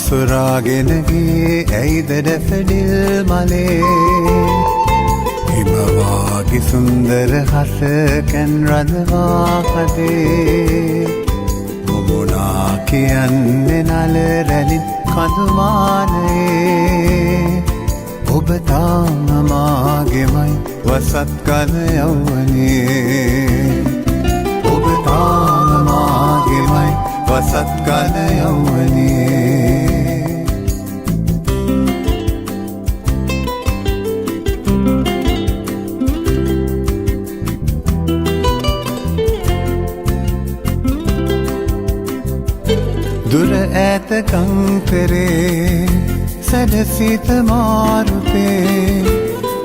සුරාගෙනගේ ඇයිද ඩැෆඩිල් මලේ හිමවාගේ සුන්දර හසකැන් රඳවා කදේ මුමුණා කියන්නේ නල රැලින් කඳුමානයේ ඔබ තාම මාගෙමයි වසත් කල යව්වනේ ඔබ තාම මාගෙමයි වසත් කල යව්වනේ දුර ඈත කංකරේ සැඩසිත මාරුතේ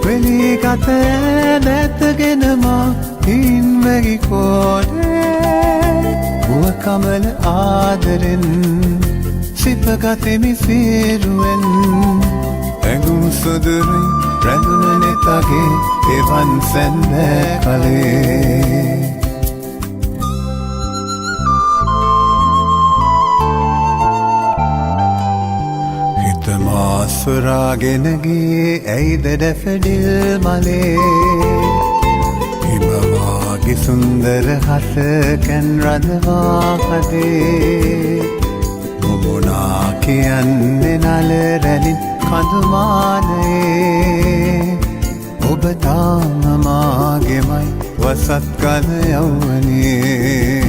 වෙලී ගත ඇදැතගෙනමා හින්වැගි කෝඩේ පුව කමල ආදරෙන් සිපගතෙමි සේරුවෙන් ඇඟුම් සුදුරුයි රැඳුන නෙතගේ එවන් සැන්දෑ කලේ සුරාගෙනගේ ඇයිද ඩැෆඩිල් මලේ හිමවාගේ සුන්දර හසකැන් රඳවා කදේ මුමුණා කියන්නේ නල රැලින් කඳුමානයේ ඔබ තාම මාගෙමයි වසත් කල යව්වනේ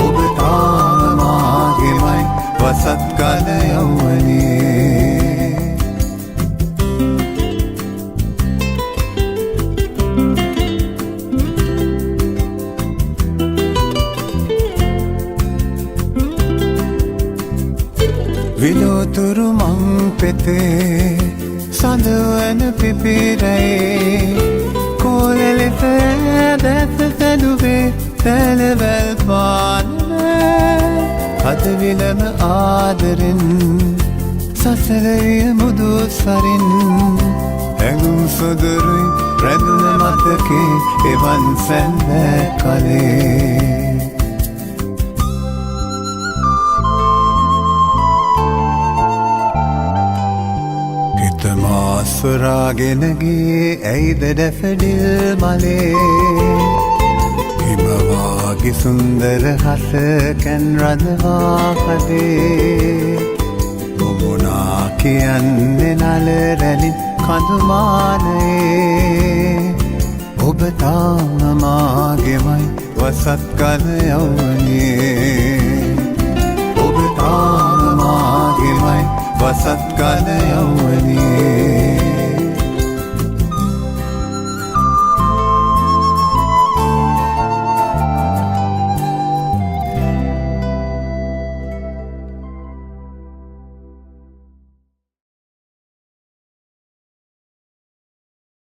ඔබ තාම මාගෙමයි වසත් කල යව්වනේ විලෝතුරු මං පෙතේ සඳවන පිපිරයේ කෝලෙලෙත දැස සැඩුවේ තැලවැල් පානෑ අදවිලම ආදරෙන් සසලරිය මුදු සරින් ඇඟුම් සොදුරුයි රැඳුන මතකේ එවන් සැන්දෑ කලේ සුරාගෙනගේ ඇයිද ඩැෆඩිල් මලේ හිමවාගේ සුන්දර හසකැන් රඳවා කදේ මුමුණා කියන්නේ නල රැලින් කඳුමානයේ ඔබ තාම මාගෙමයි වසත් කල යව්වනේ ඔබ තාම මාගෙමයි වසත් කල යව්වනේ